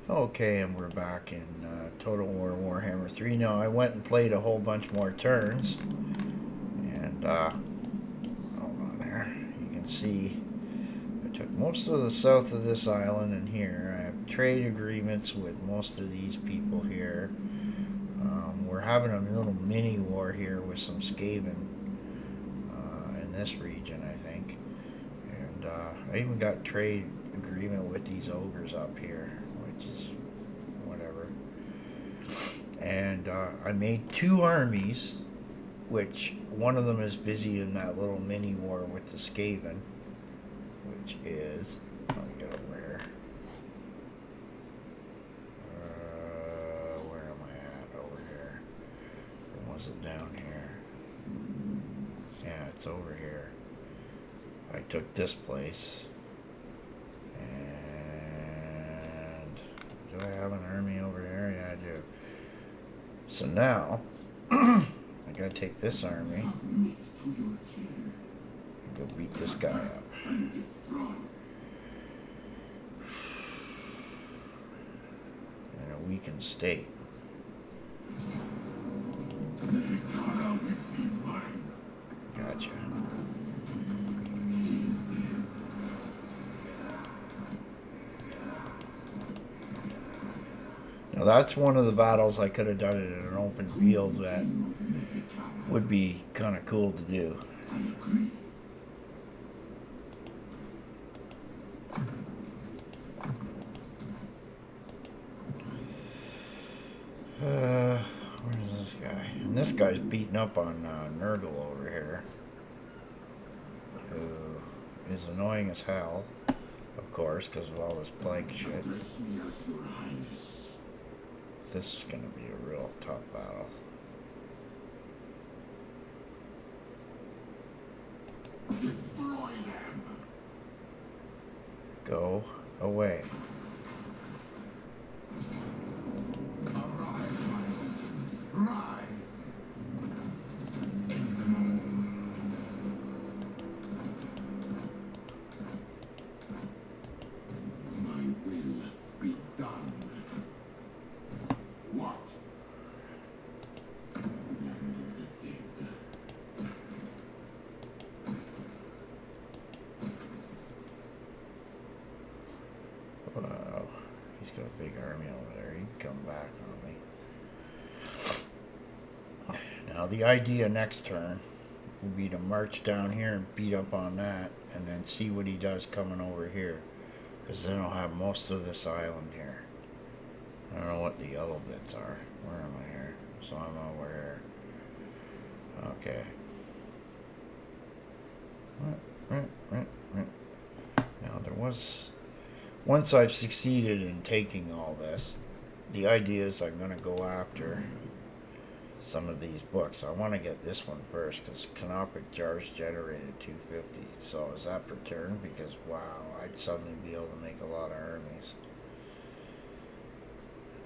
Okay, and we're back in Total War Warhammer 3. Now, I went and played a whole bunch more turns, and hold on there. You can see I took most of the south of this island and here. I have trade agreements with most of these people here. We're having a little mini war here with some Skaven in this region, I think. And I even got trade agreement with these ogres up here, which is whatever. And I made two armies, which one of them is busy in that little mini war with the Skaven, which is, let me get over here. Where am I at? Over here. Or was it down here? Yeah, it's over here. I took this place. And do I have an army over here? Yeah, I do. So now, I gotta take this army and go beat this guy up. In a weakened state. Gotcha. Now that's one of the battles I could have done it in an open field that would be kind of cool to do. Where's this guy? And this guy's beating up on Nurgle over here, who is annoying as hell, of course, because of all this plague shit. This is going to be a real tough battle. Destroy them. Go away. Arise, my legions. Rise. My will be done. What? Land of the dead. Wow, he's got a big army over there. He'd come back on me. Now the idea next turn will be to march down here and beat up on that, and then see what he does coming over here, because then I'll have most of this island here. I don't know what the yellow bits are. Where am I here? So I'm over here. Okay. Now there was, once I've succeeded in taking all this, the idea is I'm going to go after some of these books. I want to get this one first because canopic jars generated 250. So is that per turn? Because wow, I'd suddenly be able to make a lot of armies.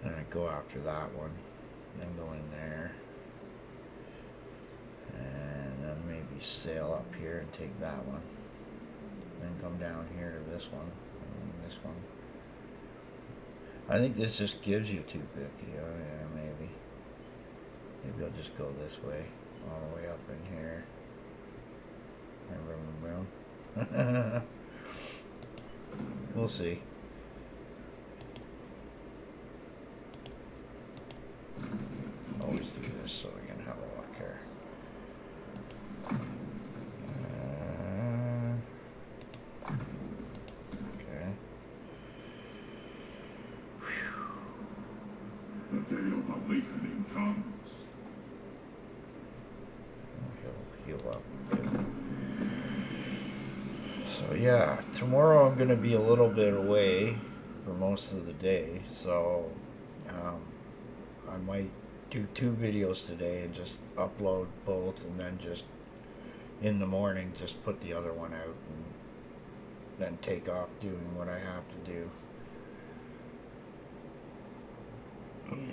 And I go after that one, then go in there, and then maybe sail up here and take that one, then come down here to this one, and this one. I think this just gives you 250. Oh yeah, maybe. Maybe I'll just go this way, all the way up in here. And boom, boom. We'll see. Always do this so we can have a look here. Okay. The day of awakening comes. He'll heal up. Good. So yeah, tomorrow I'm going to be a little bit away for most of the day, so I might do 2 videos today and just upload both, and then just in the morning just put the other one out and then take off doing what I have to do.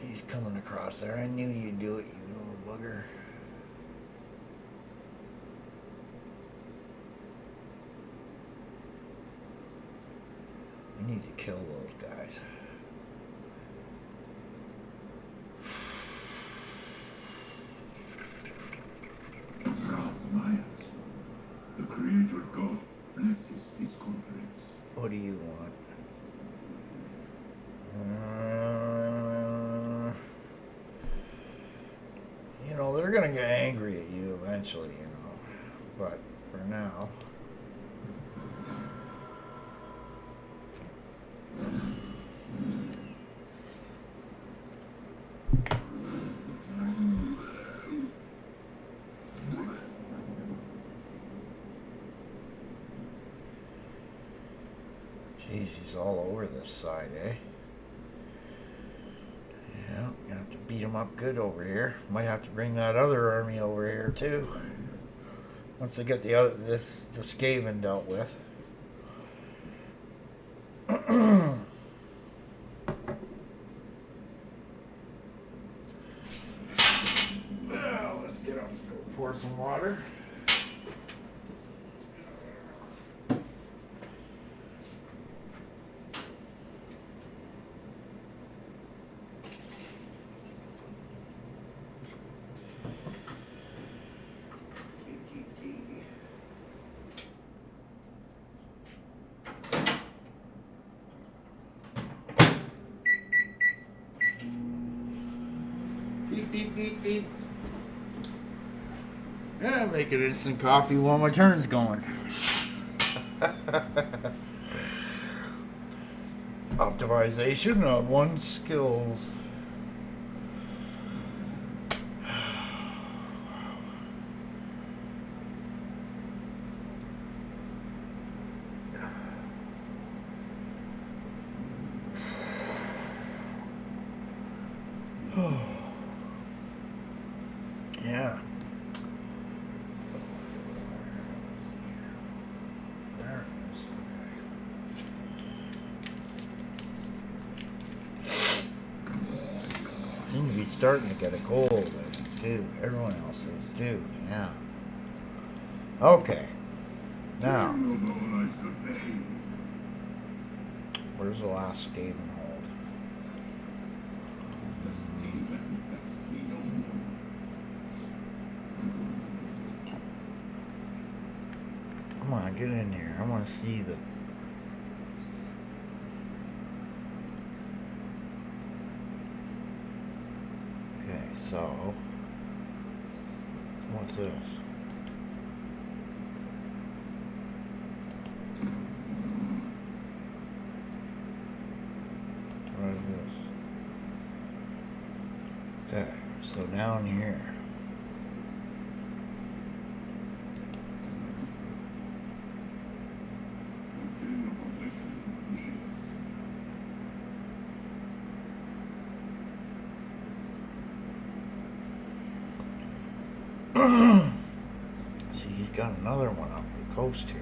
He's coming across there. I knew you'd do it, you little bugger. We need to kill those guys. gonna get angry at you eventually, you know. But for now. Jeez, he's all over this side, eh? Yeah, you have to beat him up good over here. Might have to bring that other army over here too. Once I get the Skaven dealt with. Well, let's get up and go pour some water. Beep, beep, beep, beep. Yeah, make it instant coffee while my turn's going. Optimization of one's skills. Yeah. There it is. Seem to be starting to get a cold, too. Everyone else is too. Yeah. Okay. Now, where's the last Skaven hold? Come on, get in here. I want to see the... Okay, so... What's this? What is this? Okay, so down here. See, he's got another one up the coast here.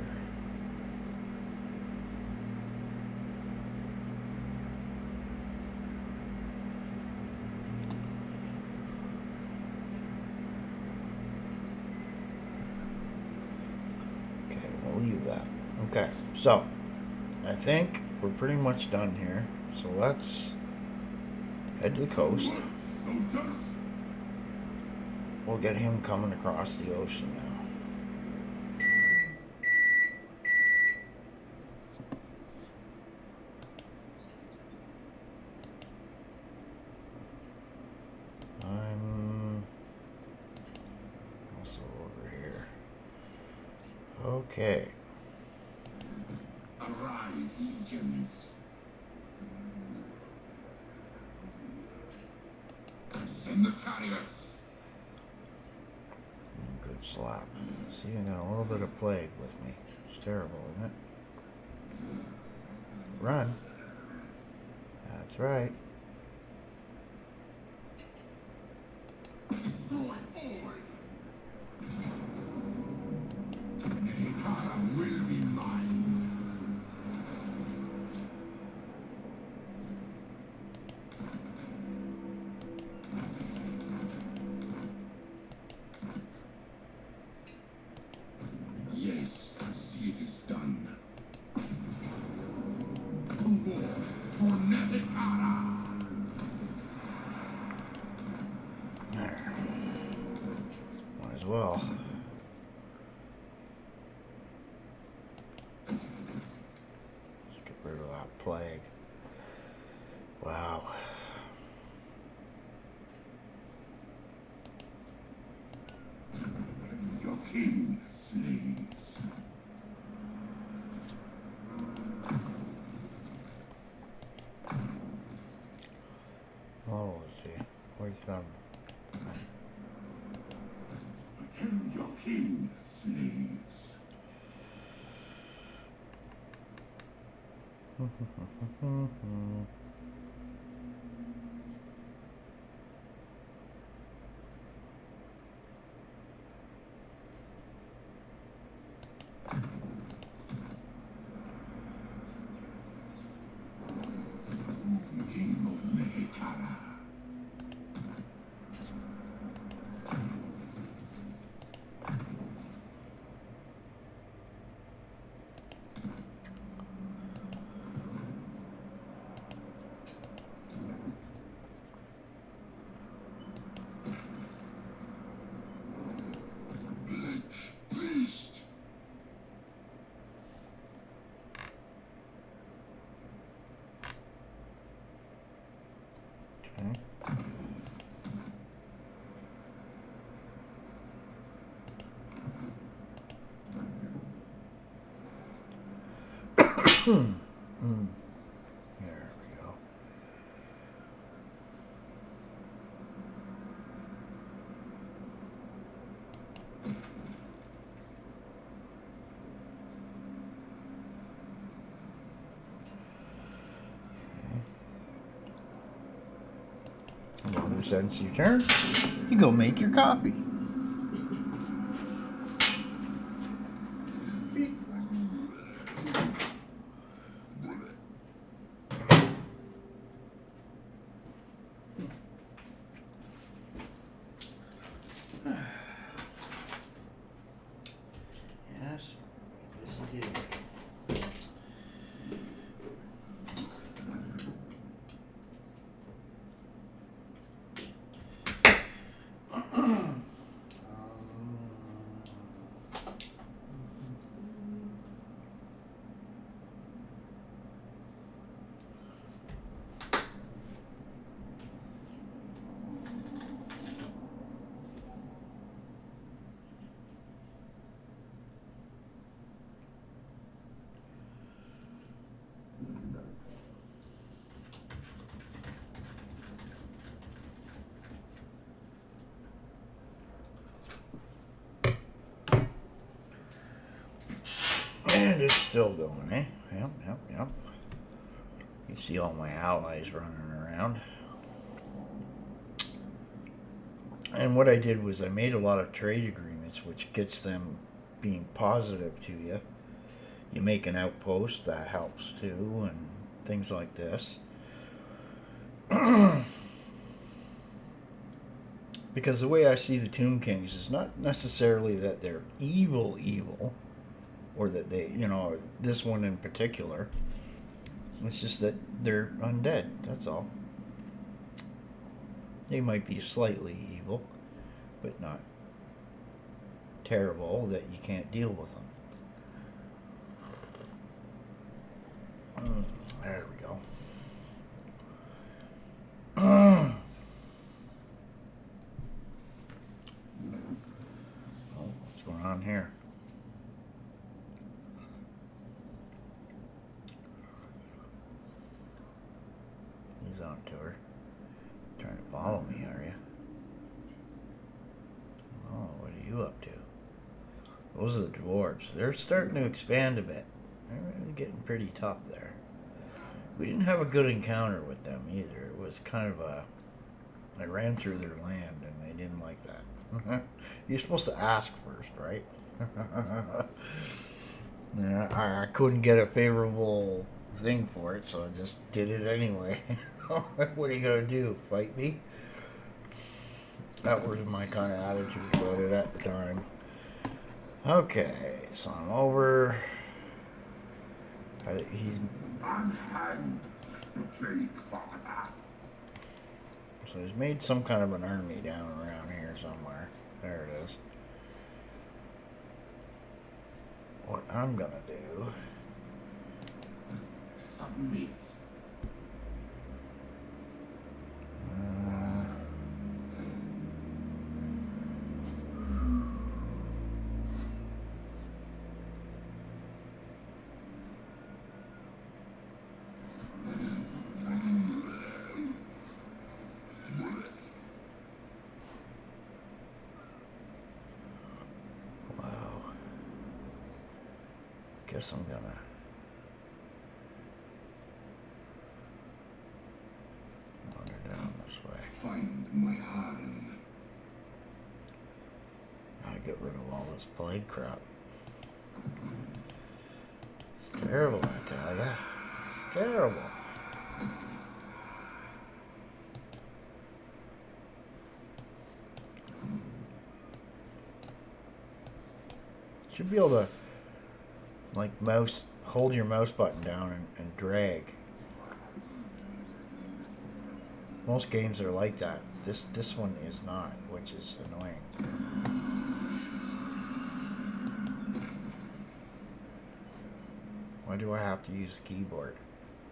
Okay, we'll leave that. Okay, so I think we're pretty much done here. So let's head to the coast. We'll get him coming across the ocean now. I'm also over here. Okay. Arise, legions. Send the chariots. Good slap. See, I got a little bit of plague with me. It's terrible, isn't it? Run. That's right. Destroy all. Nekara will be mine. Yes, see it is done. To war for Nekara. There. Might as well. Let's get rid of that plague. Wow. king slaves. Oh, let's see. Where's some? Attend your king, slaves. King of Ptra. Beast. Okay. There we go. Well, this ends your turn. You go make your coffee. Yes, this is And it's still going, eh? Yep. You see all my allies running around. And what I did was I made a lot of trade agreements, which gets them being positive to you. You make an outpost, that helps too, and things like this. Because the way I see the Tomb Kings is not necessarily that they're evil, or that they, this one in particular. It's just that they're undead, that's all. They might be slightly evil, but not terrible that you can't deal with them. There we go. Oh, what's going on here? He's on tour. Trying to follow me, are you? Oh, what are you up to? Those are the dwarves. They're starting to expand a bit. They're really getting pretty tough there. We didn't have a good encounter with them either. It was kind of I ran through their land and they didn't like that. You're supposed to ask first, right? Yeah, I couldn't get a favorable thing for it, so I just did it anyway. What are you gonna do? Fight me? That was my kind of attitude about it at the time. Okay, so I'm over. He's Unhand the plague father. So he's made some kind of an army down around here somewhere. There it is. What I'm gonna do... Submit. course I'm gonna. Wander down this way. Find my harem. Gotta get rid of all this plague crap. It's terrible, I tell ya. It's terrible. Should be able to, like, hold your mouse button down and drag. Most games are like that. This one is not, which is annoying. Why do I have to use the keyboard?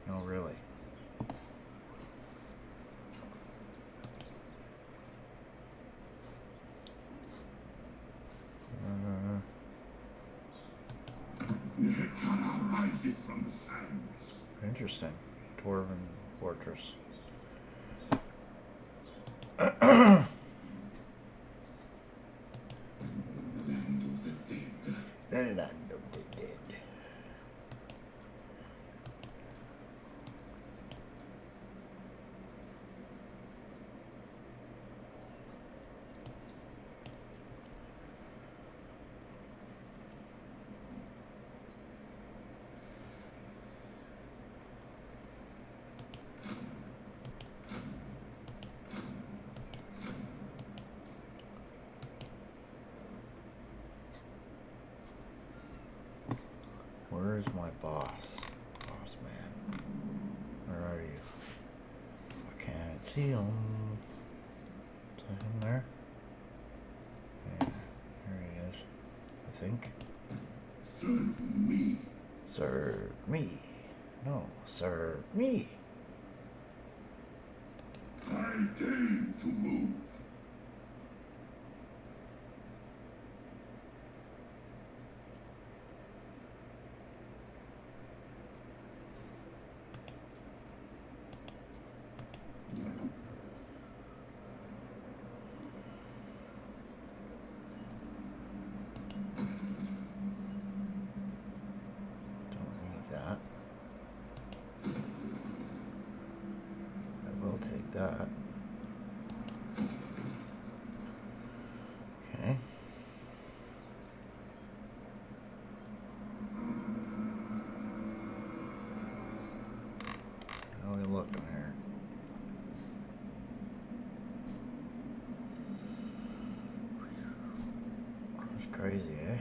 No, really. Nekara rises from the sands. Interesting. Dwarven fortress. Land of the dead. Land of the dead. Where is my boss? Boss man. Where are you? I can't see him. Is that him there? Yeah, there he is. I think. Serve me. Serve me. No, serve me. I deign to move. That. I will take that. Okay. How are we looking here? That's crazy, eh?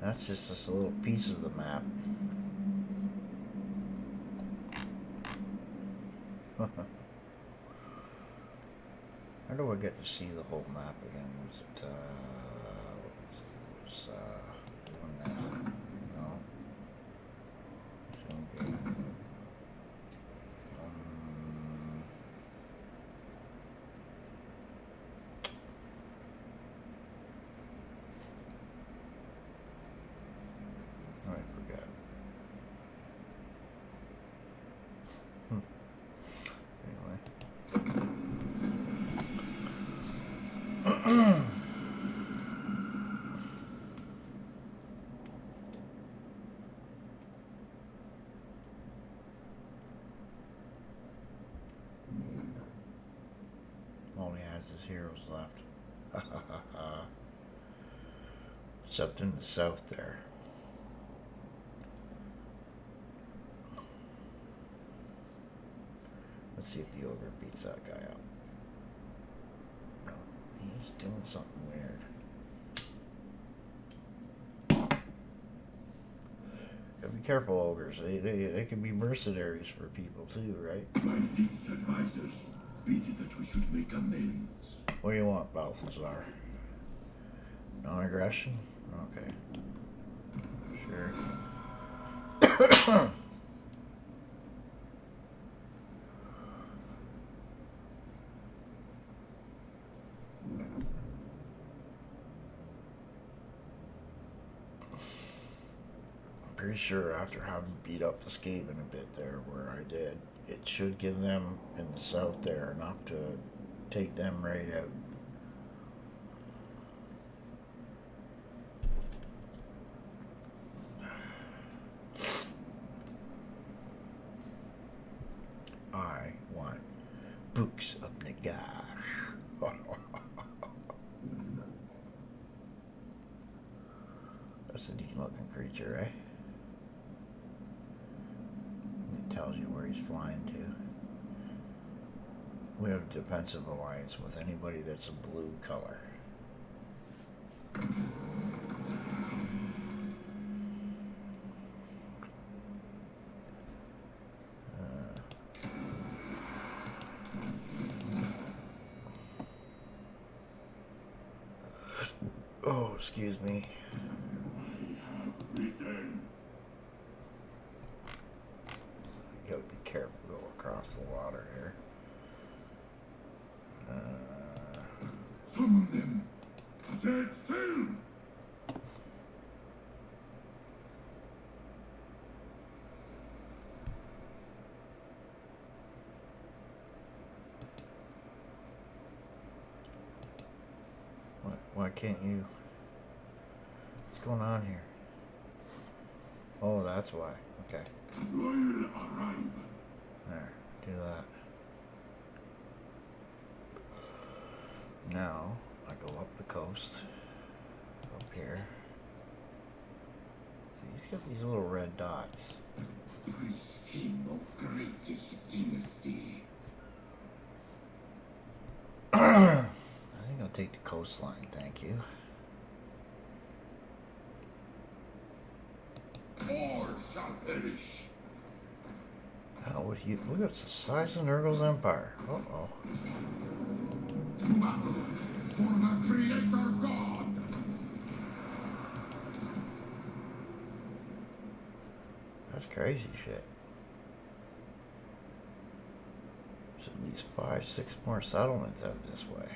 That's just this little piece of the map. How do I get to see the whole map again? Was it, what was it? It was, one there. No. Zoom game. I forgot. Anyway. All he has is heroes left. Except in the south there. Let's see if the ogre beats that guy up. No, he's doing something weird. Gotta be careful, ogres. They can be mercenaries for people too, right? My lead's advisors bid that we should make amends. What do you want, Balthazar? Non-aggression? Okay. Sure. Pretty sure after having beat up the Skaven a bit there where I did, it should give them in the south there enough to take them right out. Books of Nagash. That's a neat looking creature, eh? It tells you where he's flying to. We have a defensive alliance with anybody that's a blue color. Oh, excuse me. Gotta be careful going across the water here. Summon them. Set sail. Why can't you? What's going on here? Oh, that's why. Okay. Royal arrival. There, do that. Now, I go up the coast. Up here. See, he's got these little red dots. Prince King of greatest dynasty. I think I'll take the coastline, thank you. All shall perish. Hell with you. Look at the size of Nurgle's empire. Uh-oh. To battle for the Creator God. That's crazy shit. There's at least 5, 6 more settlements out this way.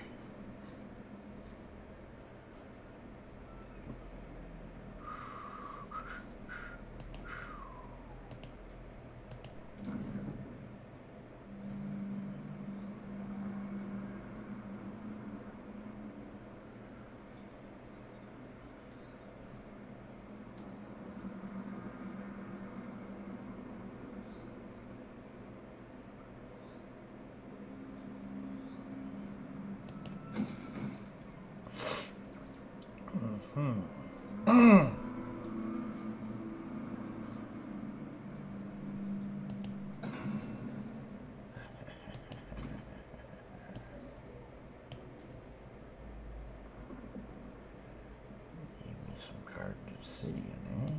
Obsidian, eh?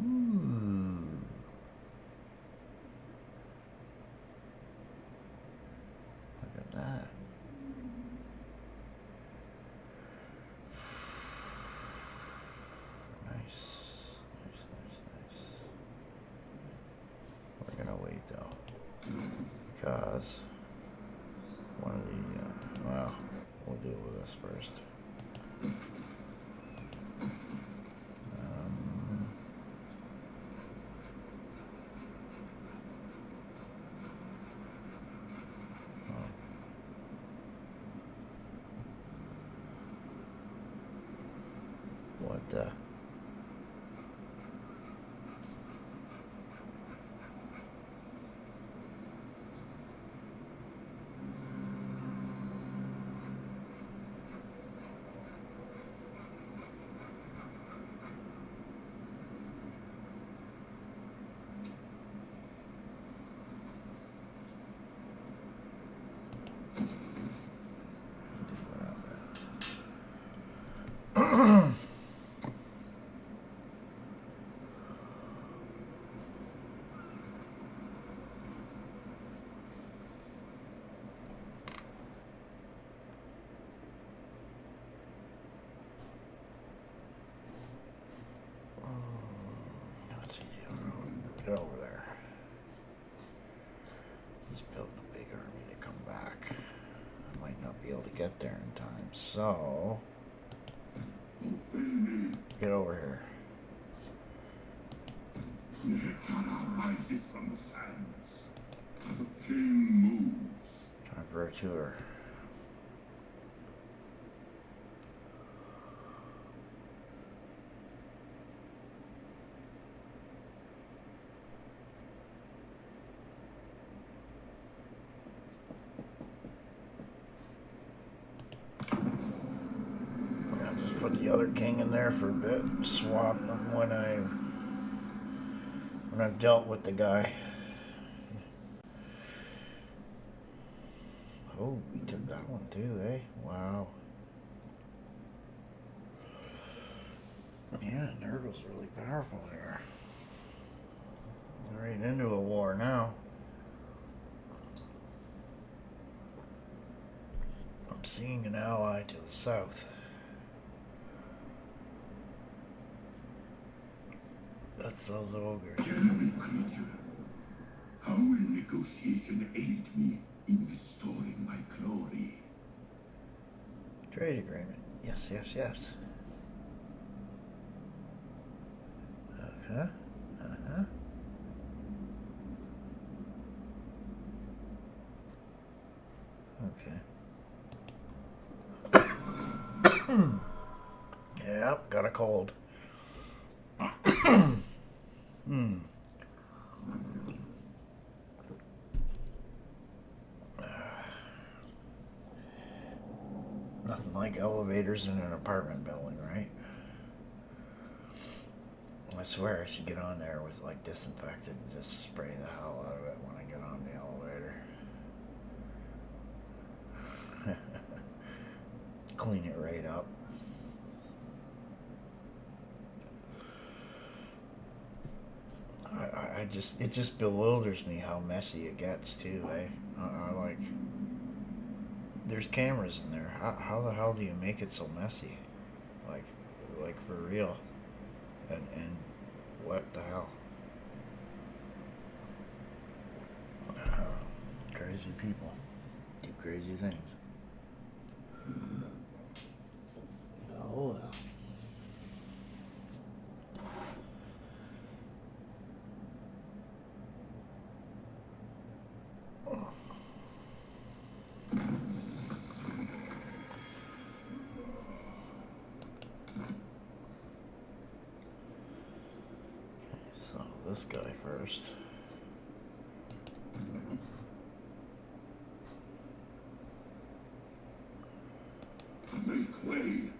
Ooh. Look at that. Nice. Nice. We're gonna wait though, because one of the, well, we'll deal with this first. What the? What's he doing? Get over there. He's building a big army to come back. I might not be able to get there in time, so get over here. Ptra rises from the sands. The king moves. Time for a tour. put the other king in there for a bit. Swap them when I've dealt with the guy. Oh, we took that one too, eh? Wow. Yeah, Nurgle's really powerful here. Right into a war now. I'm seeing an ally to the south. That's those ogres. Tell me, creature, how will negotiation aid me in restoring my glory? Trade agreement. Yes, yes, yes. Uh-huh. Uh-huh. Okay. Yep, got a cold. Hmm. Nothing like elevators in an apartment building, right? I swear I should get on there with like disinfectant and just spray the hell out of it when I get on the elevator. Clean it right up. It just bewilders me how messy it gets too, eh? Like, there's cameras in there. How the hell do you make it so messy? Like for real. And what the hell? Crazy people do crazy things. Oh well. So this guy first. Make way.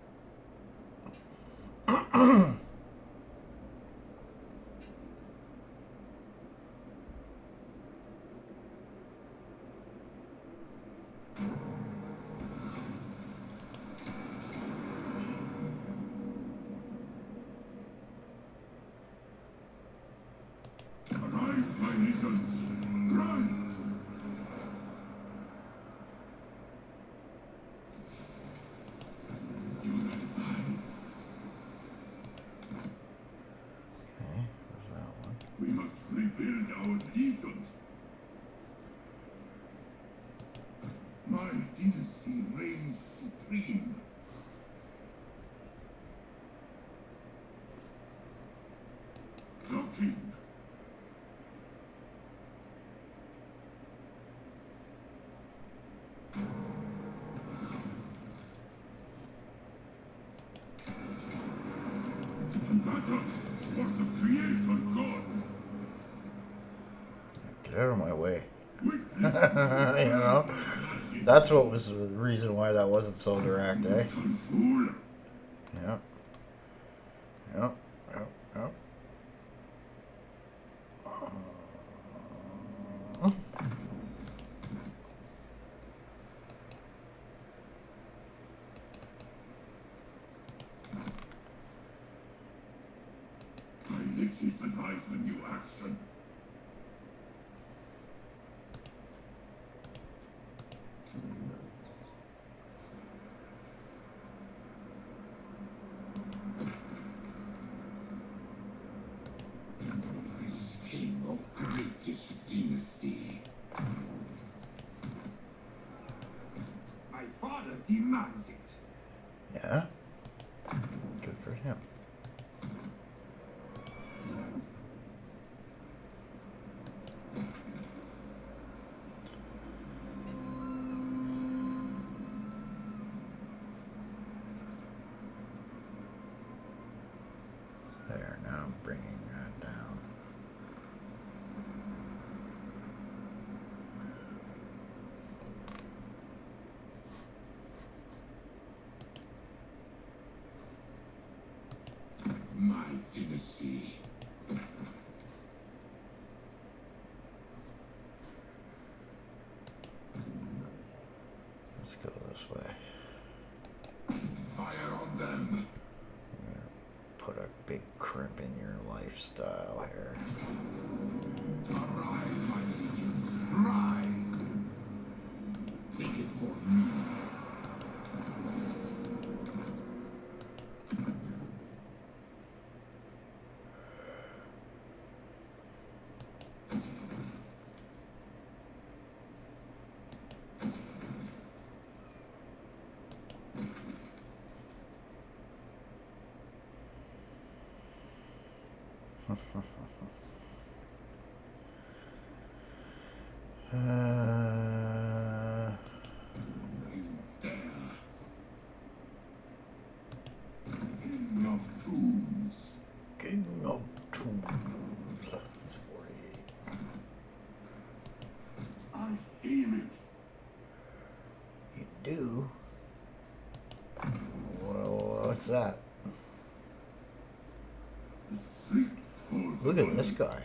Arise, my legions. Rise. You advise. Okay, where's that one? We must rebuild our legions. My dynasty reigns supreme. The king. To battle for the Creator God. Get out of my way. Witness You know? That's what was the reason why that wasn't so direct, eh? little fool. Yep. Yep. Yep. Yep. My liches advise a new action. This king of greatest dynasty. My father demands it. Yeah. Good for him. There, now I'm bringing that down. honesty. Let's go this way. Fire on them. Put a big crimp in your lifestyle here. Arise, my legions. Rise. Take it for me. King of Tombs. King of Tombs. 48. I aim it. You do? Well, what's that? The sleep falls Look at upon this me. guy.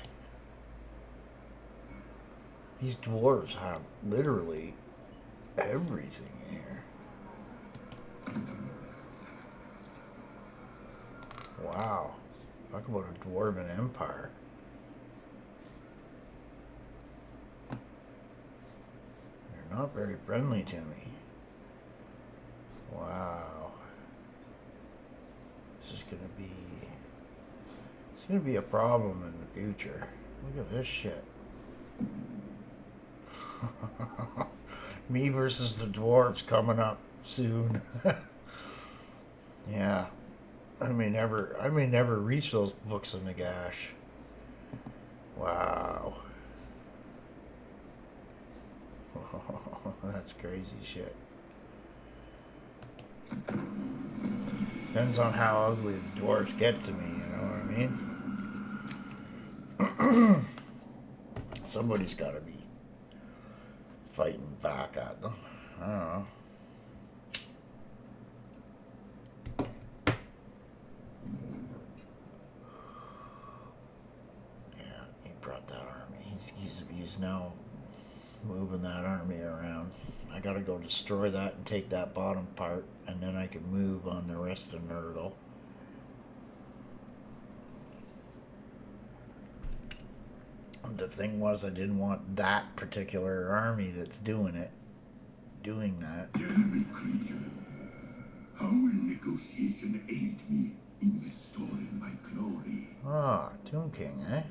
These dwarves have literally everything here. Wow. Talk about a dwarven empire. They're not very friendly to me. Wow. This is gonna be... It's gonna be a problem in the future. Look at this shit. Me versus the dwarves coming up soon. Yeah. I may never reach those books in the gash. Wow. That's crazy shit. Depends on how ugly the dwarves get to me, you know what I mean? Somebody's gotta be fighting back at them. I don't know. Yeah, he brought that army. He's now moving that army around. I gotta go destroy that and take that bottom part, and then I can move on the rest of Nurdle. The thing was, I didn't want that particular army that's doing that. Tell me, creature, how will negotiation aid me in restoring my glory? Ah, Tomb King, eh?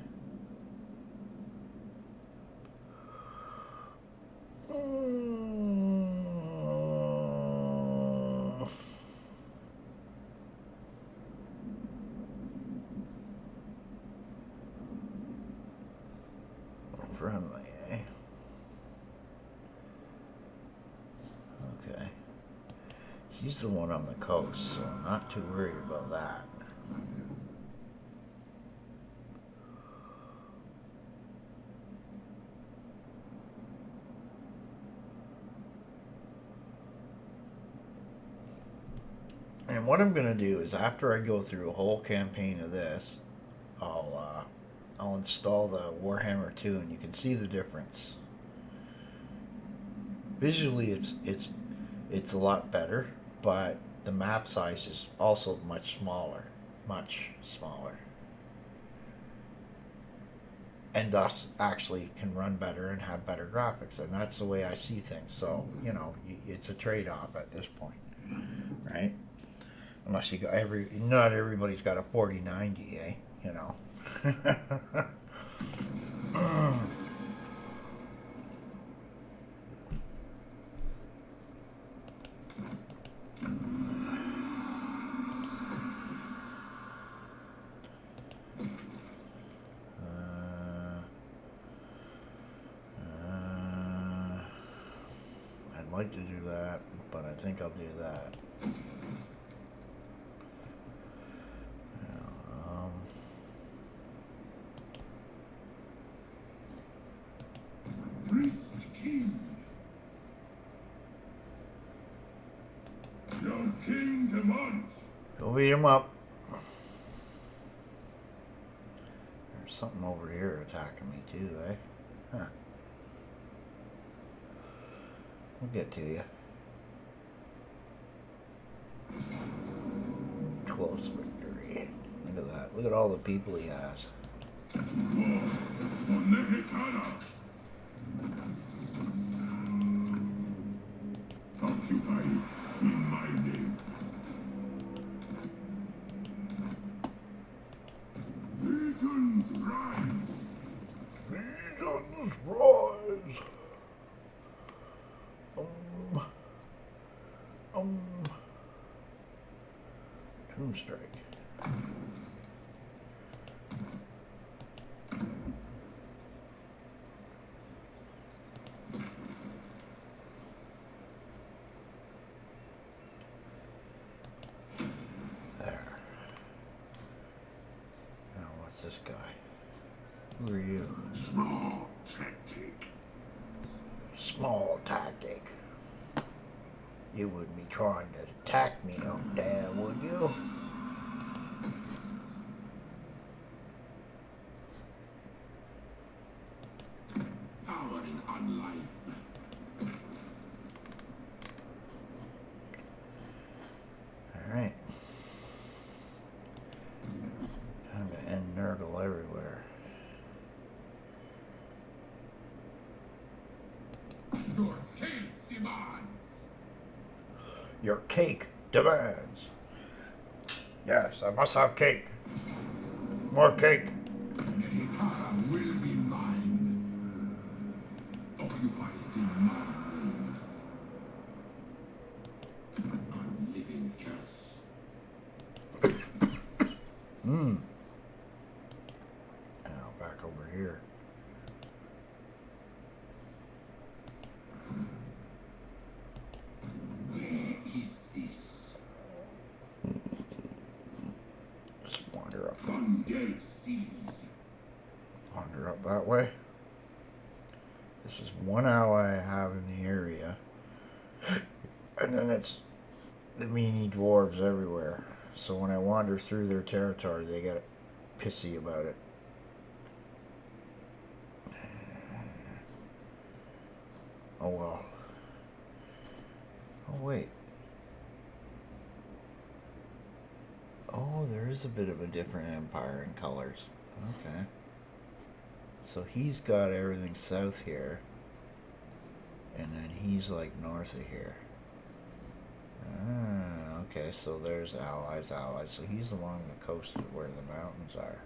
Friendly, eh? Okay. He's the one on the coast, so I'm not too worried about that. And what I'm gonna do is, after I go through a whole campaign of this, I'll install the Warhammer 2, and you can see the difference. Visually, it's a lot better, but the map size is also much smaller, and thus actually can run better and have better graphics. And that's the way I see things. So it's a trade-off at this point, right? Unless you got not everybody's got a 4090, eh? You know. I'd like to do that, but I think I'll do that. Priest King. Your king demands. Go beat him up. something over here attacking me too, eh? Huh. We'll get to you. Close victory. Look at that. Look at all the people he has. Occupy it in my name. Legions rise. Legions rise. Tomb strike. There. Now what's this guy? Who are you? Small tactic. Small tactic. You wouldn't be trying to attack me up there, would you? Powering on life. Alright. Time to end Nurgle everywhere. Your king demands. Your cake demands. Yes, I must have cake. More cake. Nehekara will be mine. Occupy it in my name. Unliving curse. Now back over here. Where is this? Just wander up. Undead seas. Wander up that way. This is one ally I have in the area. And then it's the meanie dwarves everywhere. So when I wander through their territory, they get pissy about it. Oh well. Oh wait. Oh, there is a bit of a different empire in colors. Okay. So he's got everything south here. And then he's like north of here. Ah, okay, so there's allies. So he's along the coast of where the mountains are.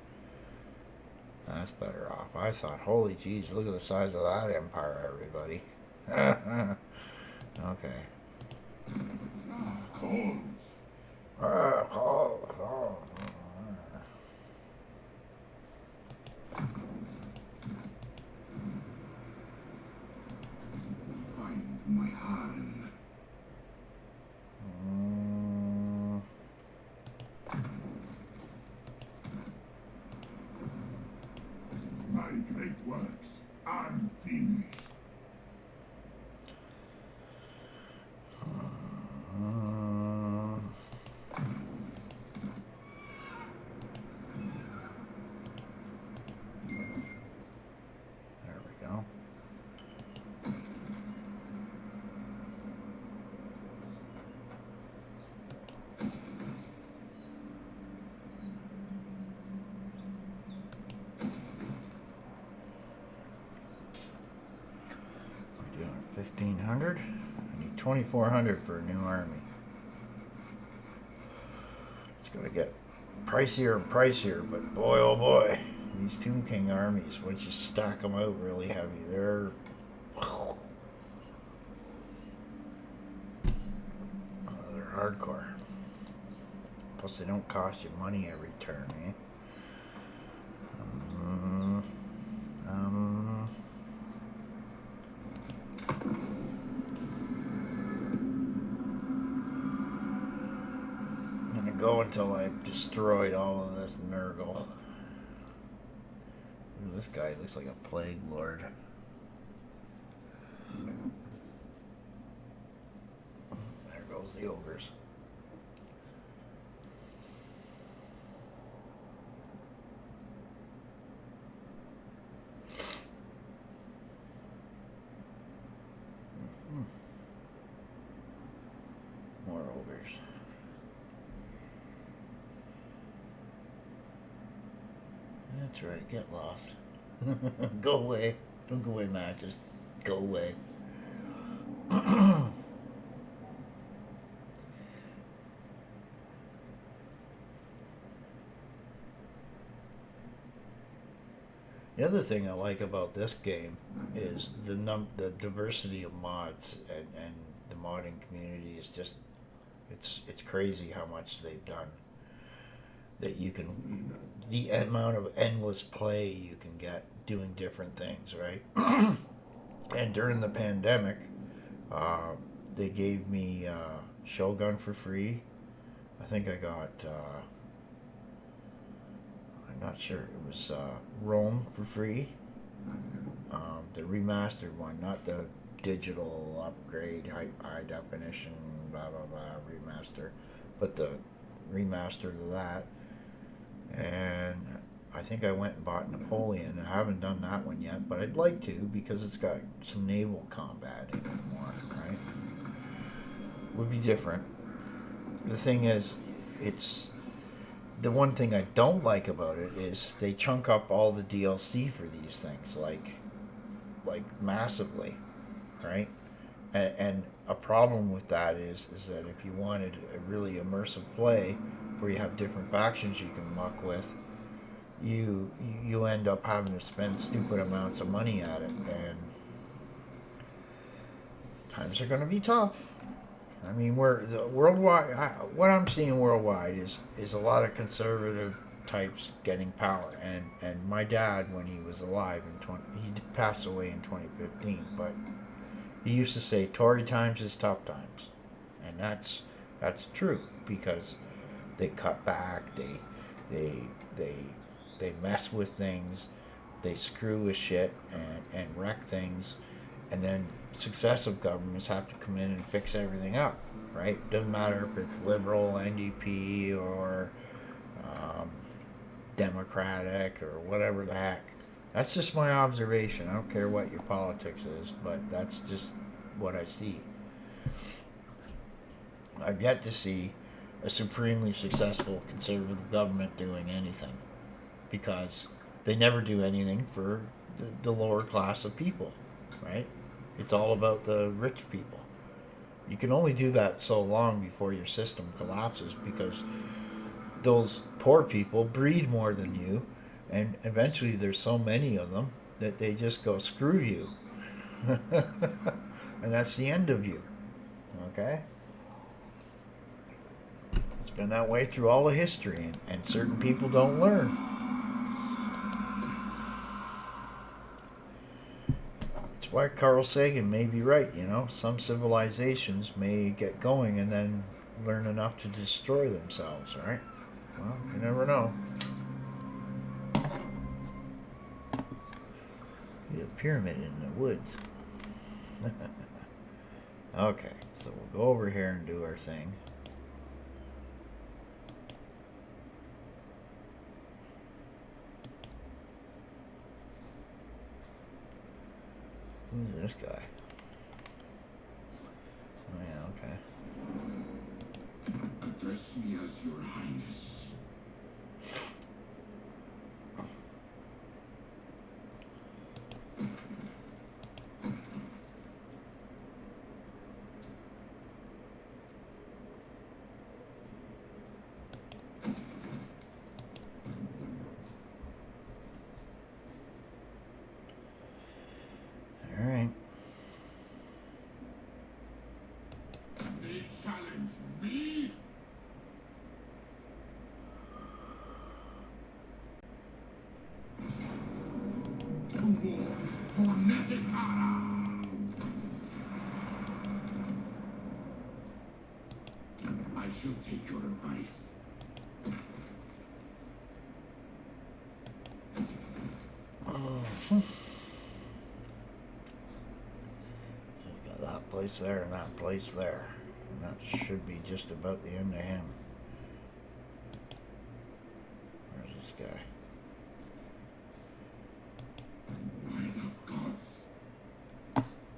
That's better off. I thought, holy jeez, look at the size of that empire, everybody. Okay. Calls. Find my harem. My great works unfinished. There we go. We're doing 1,500. I need 2,400 for a new army. It's gonna get pricier and pricier, but boy, oh boy, these Tomb King armies, once you stack them out really heavy, they're they're hardcore. Plus, they don't cost you money every turn, eh? I'm gonna go until I've destroyed all of this Nurgle. Ooh, this guy looks like a plague lord. There goes the ogres. That's right. Get lost. Go away. Don't go away, Matt. Just go away. The other thing I like about this game is the diversity of mods, and the modding community is just it's crazy how much they've done. That you can the amount of endless play you can get doing different things, right? And during the pandemic, uh, they gave me Shogun for free. I think I got I'm not sure, it was Rome for free. The remastered one, not the digital upgrade, high definition, blah blah blah remaster, but the remaster of that. And I think I went and bought Napoleon. I haven't done that one yet, but I'd like to because it's got some naval combat in it more, right? Would be different. The thing is, it's the one thing I don't like about it is they chunk up all the DLC for these things, like massively, right? And a problem with that is that if you wanted a really immersive play where you have different factions you can muck with, you end up having to spend stupid amounts of money at it, and times are going to be tough. I mean, we're the worldwide. What I'm seeing worldwide is a lot of conservative types getting power, and my dad, when he was alive he passed away in 2015, but he used to say Tory times is tough times, and that's true because they cut back, they they they mess with things, they screw with shit and wreck things, and then successive governments have to come in and fix everything up, right? Doesn't matter if it's liberal, NDP, or um, Democratic, or whatever the heck. That's just my observation. I don't care what your politics is, but that's just what I see. I've yet to see a supremely successful conservative government doing anything because they never do anything for the lower class of people, right? It's all about the rich people. You can only do that so long before your system collapses because those poor people breed more than you, and eventually there's so many of them that they just go screw you. And that's the end of you. Okay? It's been that way through all of history, and certain people don't learn. It's why Carl Sagan may be right, you know. Some civilizations may get going and then learn enough to destroy themselves, right? Well, you never know. Be a pyramid in the woods. Okay, so we'll go over here and do our thing. Who's this guy? Oh yeah, okay. Address me as your highness. All right. They challenge me. To war for Nehekhara. I shall take your advice. Got that place there and that place there. And that should be just about the end of him. Where's this guy? By the gods.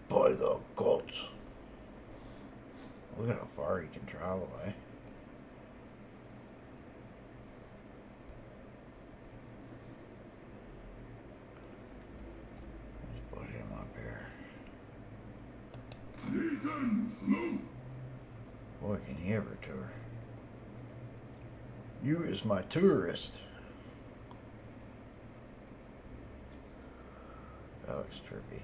By the gods. Look at how far he can travel, eh? Hands low. Boy, can he ever tour. You is my tourist. That looks trippy.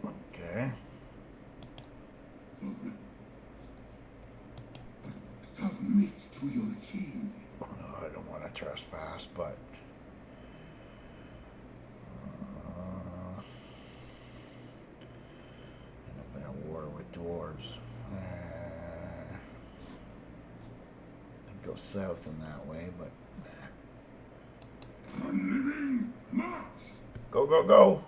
Okay. Submit to your king. Oh, I don't want to trespass, but end up in a war with dwarves. I'd go south in that way, but Unliving march. go, go, go!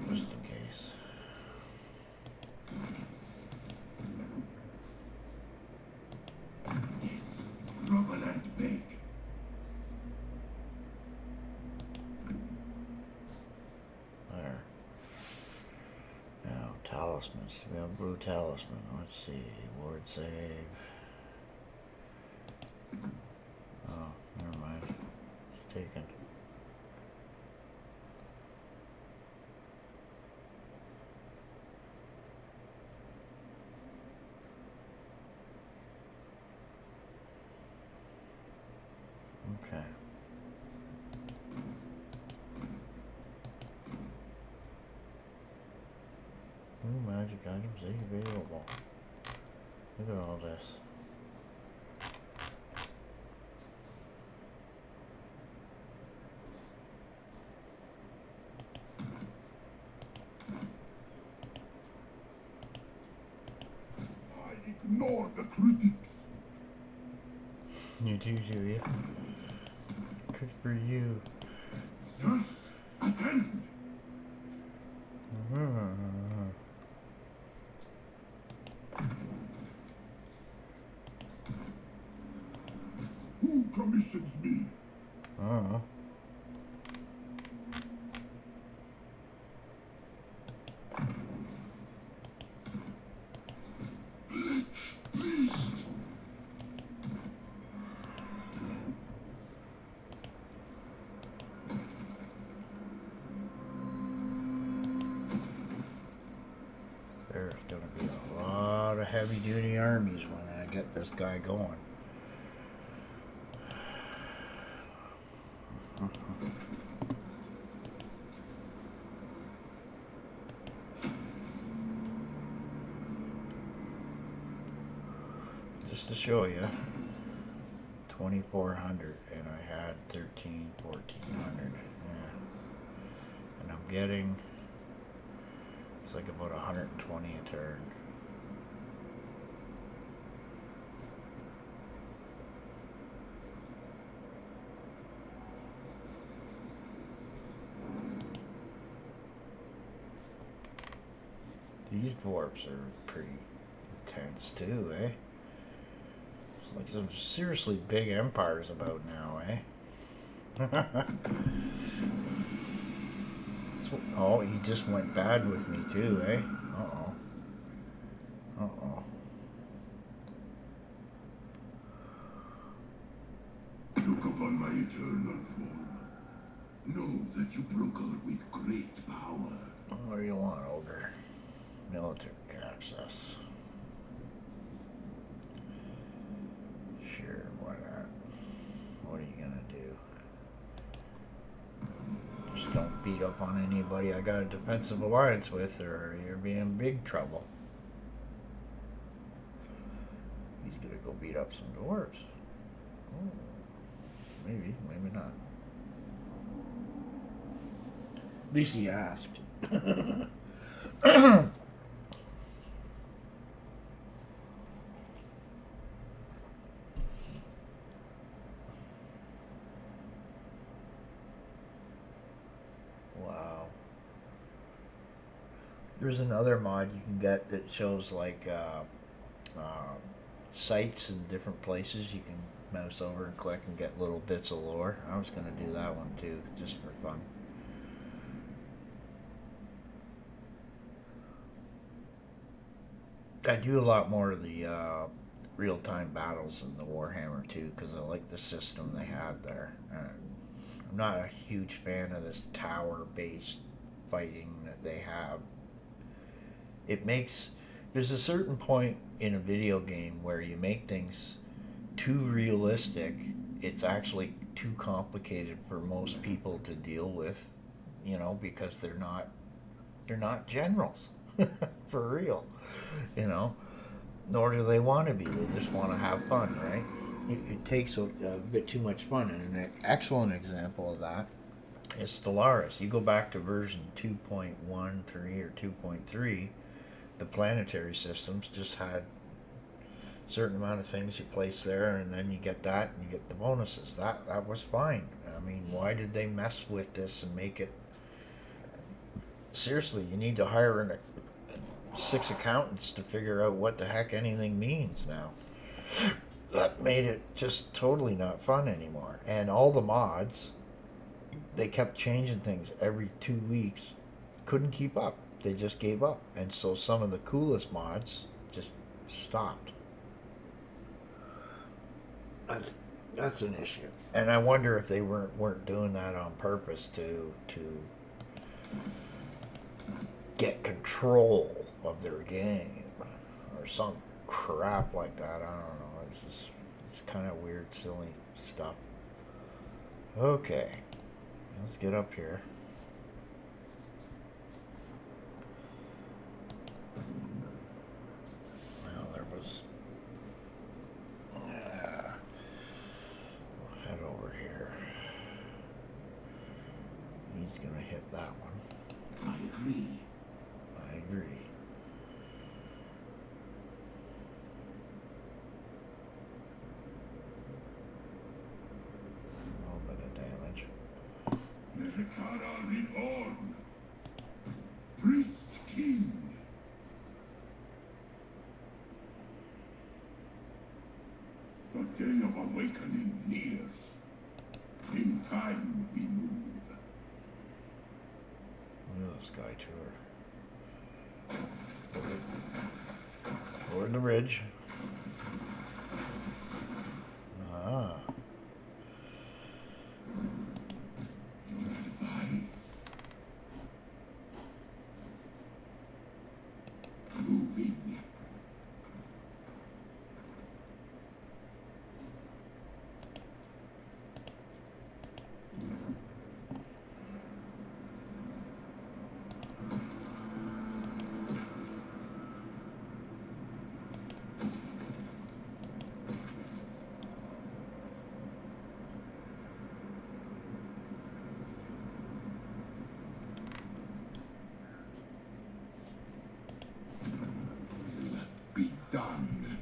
Just in case. Yes, Groveland beg. There. Now, talismans. We have blue talisman. Let's see. Ward save. Oh, never mind. It's taken. Okay. New magic items available. Look at all this. I ignore the critics. You do you? Good for you. Sirs, attend. Who commissions me? Oh. Beast. There's gonna be a lot of heavy duty armies when I get this guy going. Just to show you, 2,400 and I had 1,400. Yeah. And I'm getting, it's like about 120 a turn. These dwarfs are pretty intense too, eh? It's like some seriously big empires about now, eh? Oh, he just went bad with me too, eh? Uh-oh. Uh-oh. Look upon my eternal form. Know that you broke out with great power. What do you want, Ogre? Military access. Sure, why not? What are you gonna do? Just don't beat up on anybody I got a defensive alliance with, or you're being in big trouble. He's gonna go beat up some dwarves. Oh, maybe, maybe not. At least he asked. Wow. There's another mod you can get that shows like sites in different places. You can mouse over and click and get little bits of lore. I was going to do that one too, just for fun. I do a lot more of the real-time battles in the Warhammer too, because I like the system they had there. I'm not a huge fan of this tower-based fighting that they have. It makes there's a certain point in a video game where you make things too realistic. It's actually too complicated for most people to deal with, because they're not generals for real, you know. Nor do they want to be. They just want to have fun, right? It takes a bit too much fun, and an excellent example of that is Stellaris. You go back to version 2.13 or 2.3, the planetary systems just had a certain amount of things you place there, and then you get that, and you get the bonuses. That was fine. I mean, why did they mess with this and make it? Seriously, you need to hire 6 accountants to figure out what the heck anything means now. That made it just totally not fun anymore. And all the mods, they kept changing things every 2 weeks. Couldn't keep up. They just gave up. And so some of the coolest mods just stopped. That's an issue. And I wonder if they weren't doing that on purpose to get control of their game or some crap like that. I don't know. It's kind of weird, silly stuff. Okay, let's get up here. Well, there was. We'll head over here. He's gonna hit that one. I agree. I agree. A little bit of damage. Ptra reborn. Priest King. The day of awakening nears. In time we move. Look at this guy tour. Toward the ridge. Ah. Your advice. Moving. Be done.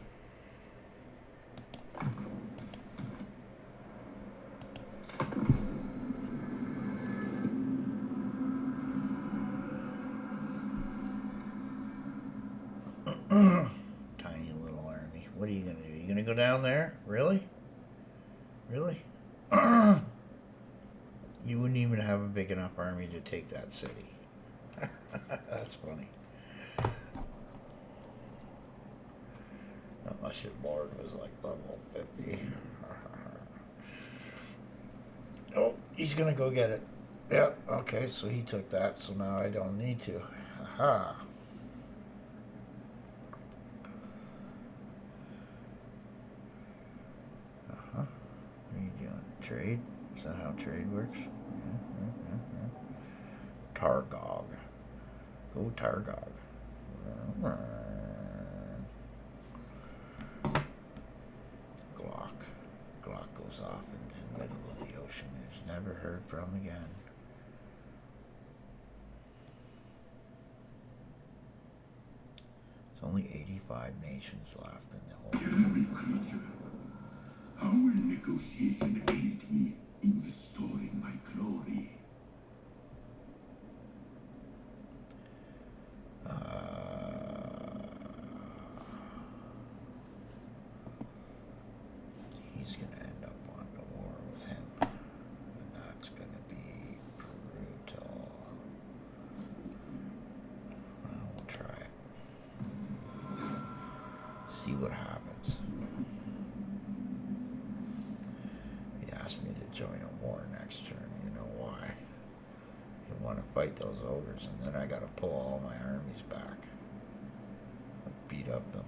Tiny little army. What are you gonna do? You gonna go down there? Really? Really? You wouldn't even have a big enough army to take that city. That's funny. Unless your board was like level 50. Oh, he's gonna go get it. Yep, okay, so he took that, so now I don't need to. Aha. Uh-huh. What are you doing? Trade? Is that how trade works? Targog. Go Targog. Glock goes off into the middle of the ocean. Is never heard from again. There's only 85 nations left in the whole. Tell me, creature, how will negotiation aid me in restoring my glory? He's he's gonna end up on the war with him. And that's gonna be brutal. Well, we'll try it. See what happens. He asked me to join a war next turn. You know why? You want to fight those ogres, and then I gotta pull all my armies back. Beat up them.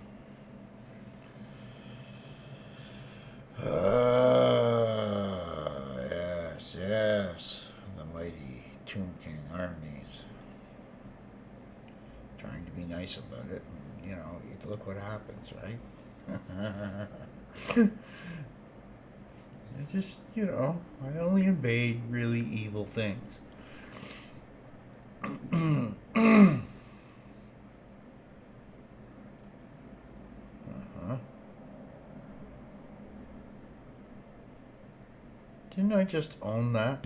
Yes. The mighty Tomb King armies. Trying to be nice about it, and, you know, look what happens, right? It just, you know, I only invade really evil things. Didn't I just own that?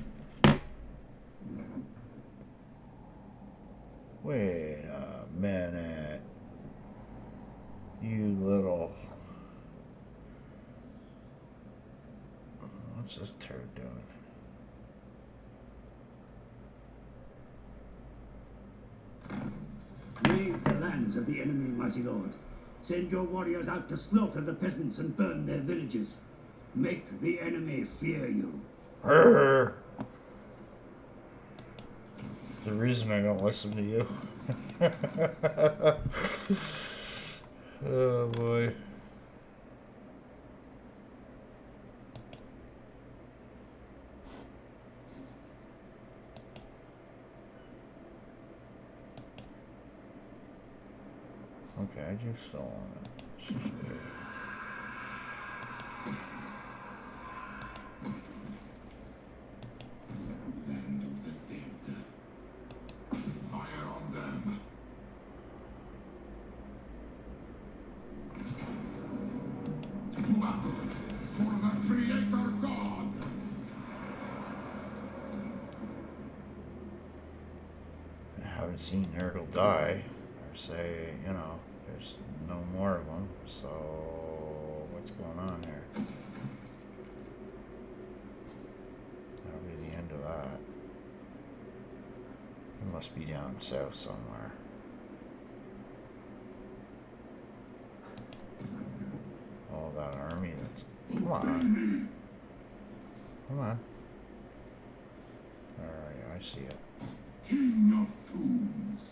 Wait a minute. You little... What's this turd doing? Raid the lands of the enemy, mighty lord. Send your warriors out to slaughter the peasants and burn their villages. Make the enemy fear you. Arr. The reason I don't listen to you. Oh boy. Okay, I just still on it. Land of the dead. Fire on them. To battle for the Creator God. I haven't seen Nurgle die, or say, you know, there's no more of them, so what's going on here? That'll be the end of that. It must be down south somewhere. All that army that's... Come on. Come on. Alright, I see it. King of Tombs.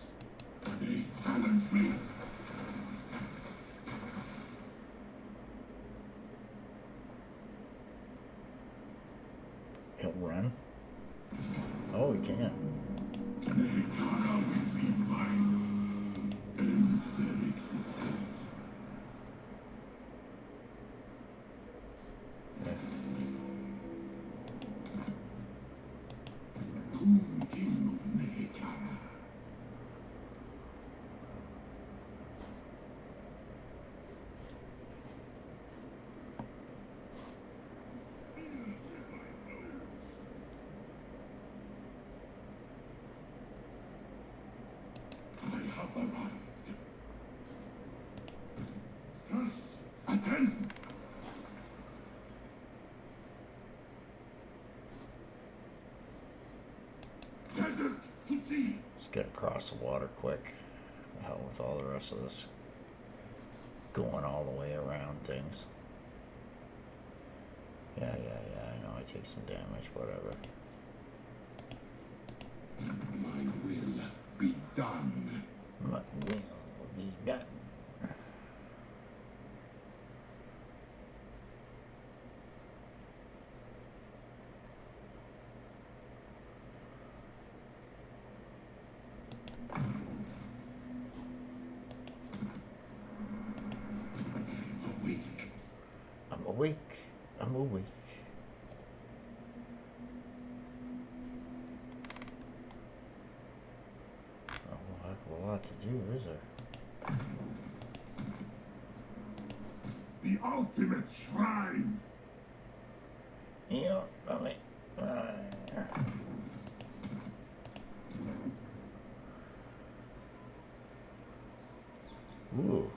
They challenge me. He'll run. Oh, he can't. Ptra will be mine. End their existence. Tomb King of Ptra. I have arrived. Thus, attend. Desert to sea. Let's get across the water quick. The hell with all the rest of this going all the way around things. Yeah, I know I take some damage, whatever. My will be done. My will be done. Awake. I'm awake. I'm awake. A lot to do, is there? The ultimate shrine. Yeah, I mean, ooh.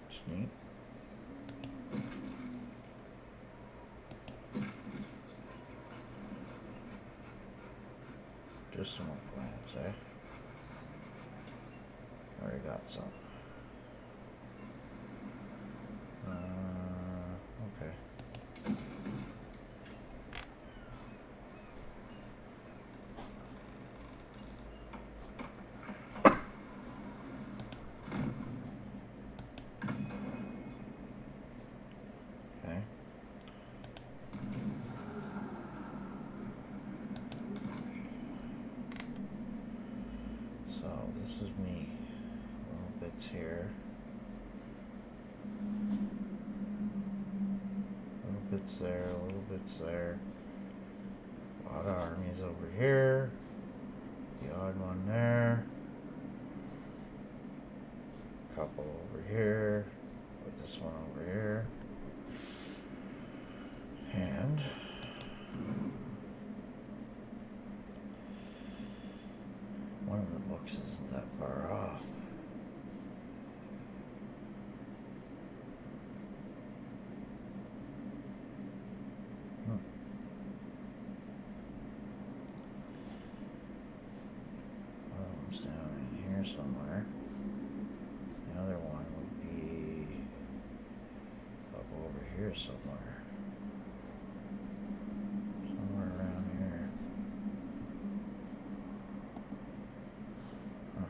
It's neat. medicinal plants, eh? Already got some. Okay. Okay. So this is me. Little bits here. Little bits there, little bits there. A lot of armies over here. The odd one there. Couple over here. Put this one over here. And one of the books isn't that far off. One of them's down in here somewhere. The other one would be up over here somewhere. Somewhere around here. Huh.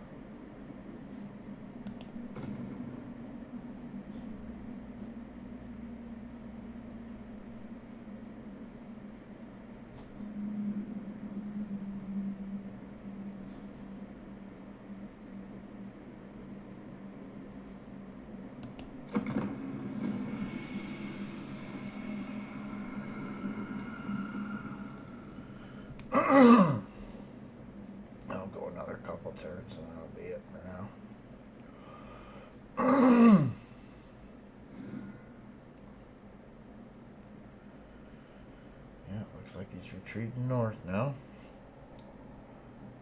I'll go another couple turns and that'll be it for now. Yeah, looks like he's retreating north now.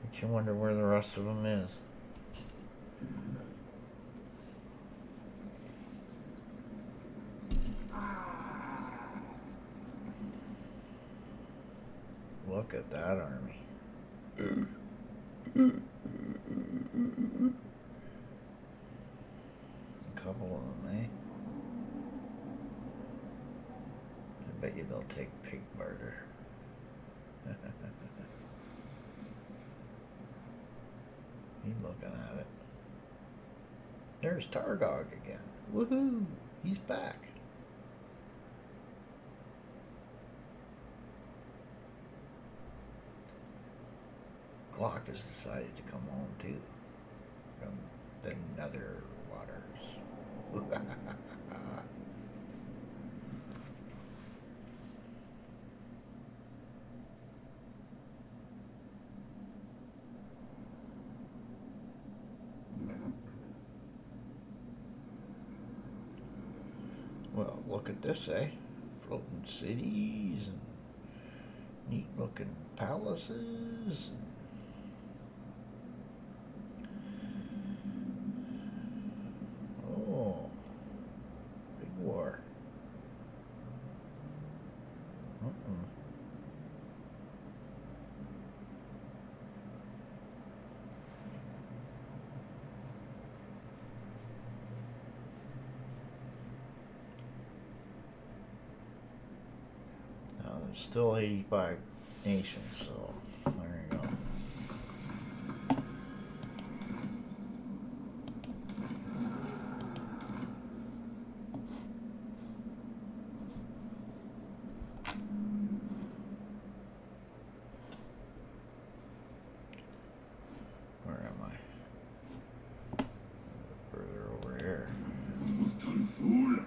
Makes you wonder where the rest of them is. Look at that army. A couple of them, eh? I bet you they'll take pig barter. He's looking at it. There's Targog again. Woohoo! He's back. Glock has decided to come home too from the nether waters. Well, look at this, eh? Floating cities and neat looking palaces. Oh, big war. Now there's still 85 nations, so there you go. Where am I? Further over here. Mortal fool!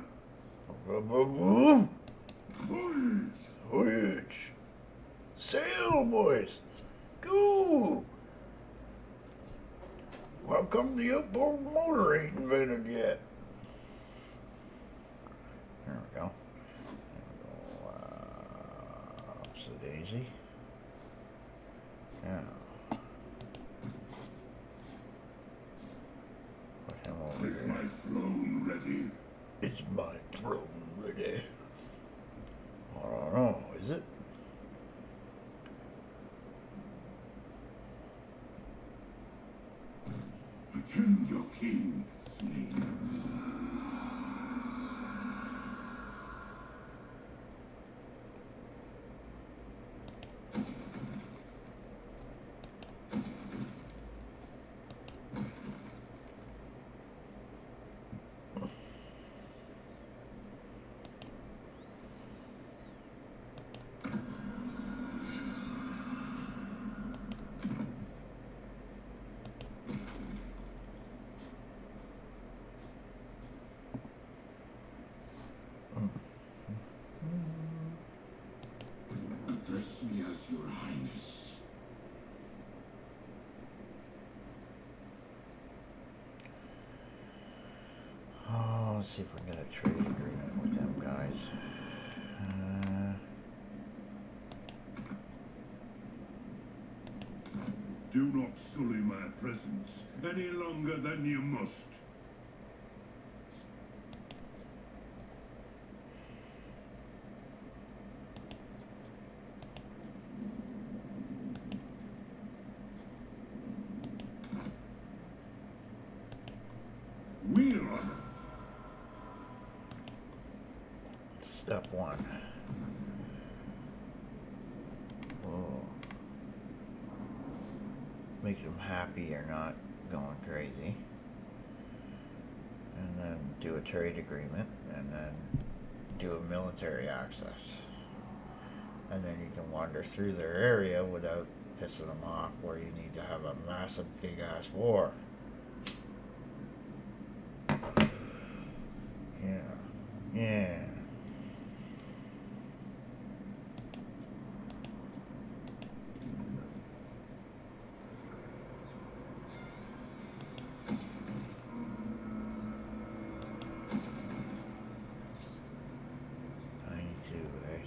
Boom! Voyage! Voyage! Sail, boys! Go! How come the outboard motor ain't invented yet? There we go. Ups the daisy. Yeah. Put him over Is here. my throne ready? Is my throne ready? I don't know, is it? Let's see if we can get a trade agreement with them guys. Do not sully my presence any longer than you must. Step one. Whoa. Make them happy you're not going crazy. And then do a trade agreement, and then do a military access. And then you can wander through their area without pissing them off, where you need to have a massive big ass war. Yeah.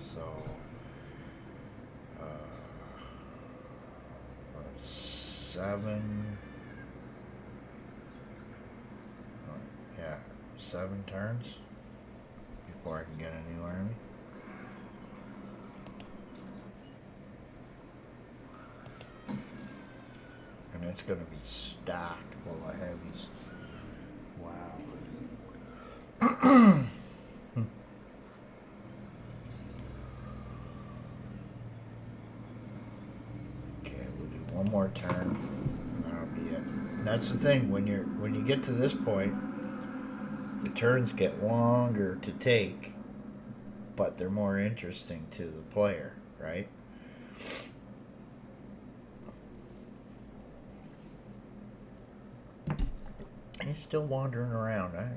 So, 7 turns before I can get a new army. And it's going to be stacked full of heavies. Wow. One more turn, and that'll be it. That's the thing, when you get to this point, the turns get longer to take, but they're more interesting to the player, right? He's still wandering around. I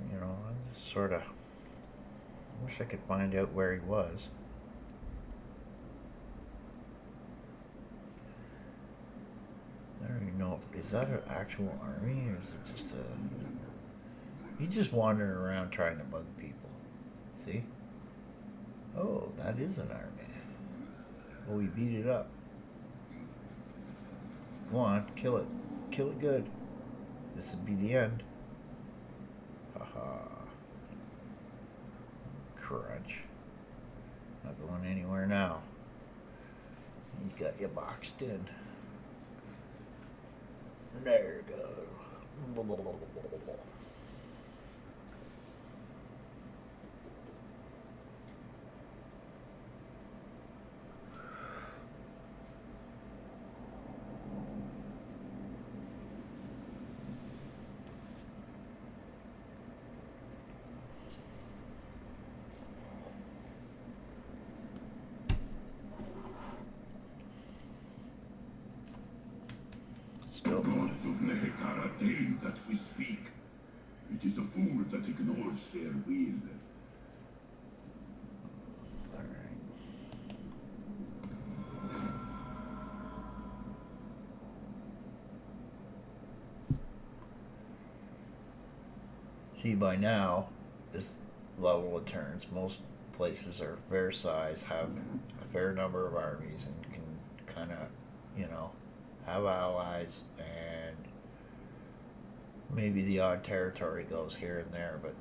just sort of wish I could find out where he was. I don't even know is that an actual army, or is it just he's just wandering around trying to bug people. See? Oh, that is an army. Oh, he beat it up. Go on, kill it. Kill it good. This would be the end. Haha. Crunch. Not going anywhere now. You got you boxed in. There you go. That we speak. It is a fool that ignores their will. All right. See, by now, this level of turns, most places are fair size, have a fair number of armies, and can kind of, have allies, and maybe the odd territory goes here and there, but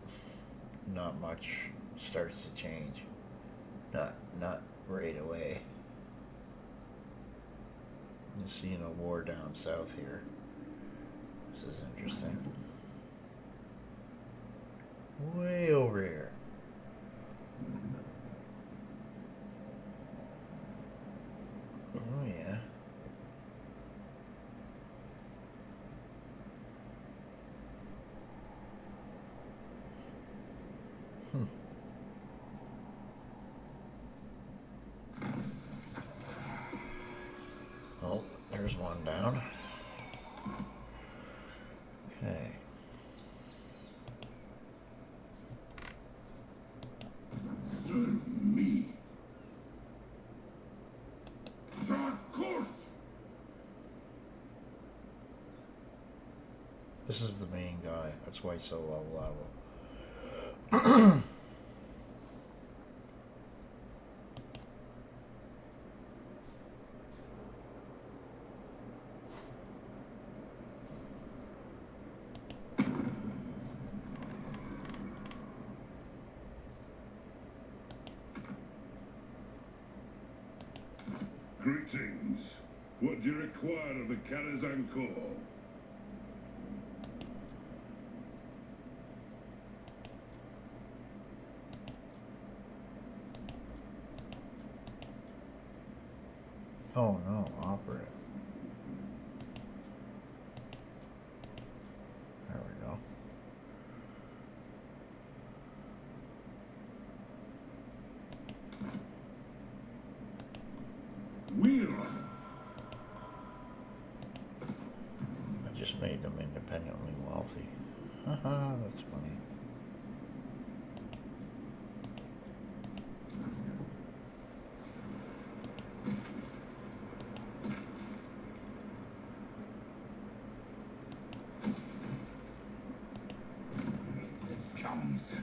not much starts to change. Not right away. I'm seeing a war down south here. This is interesting. Way over here. Oh yeah. Oh, there's one down. Okay. Serve me. Charge course. This is the main guy. That's why he's so low level. Greetings. What do you require of the Karazhan Corps? Oh no, operate. There we go. We're I just made them independently wealthy. Haha, that's funny. This comes.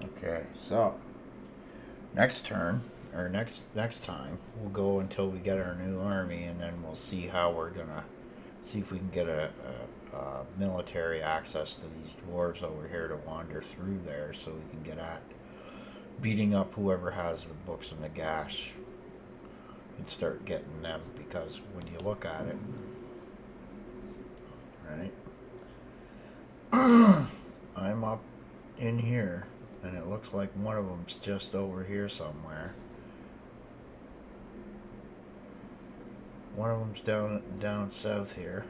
Okay, so next turn or next time we'll go until we get our new army, and then we'll see how we're gonna see if we can get a military access to these dwarves over here to wander through there, so we can get at beating up whoever has the books and the gash and start getting them, because when you look at it, right, I'm up in here and it looks like one of them's just over here somewhere. One of them's down south here.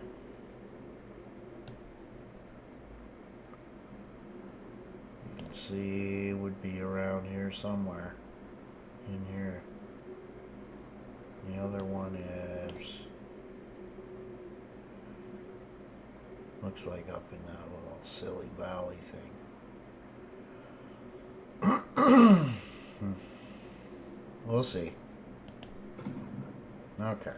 You can see would be around here somewhere. In here. The other one is looks like up in that little silly valley thing. We'll see. Okay.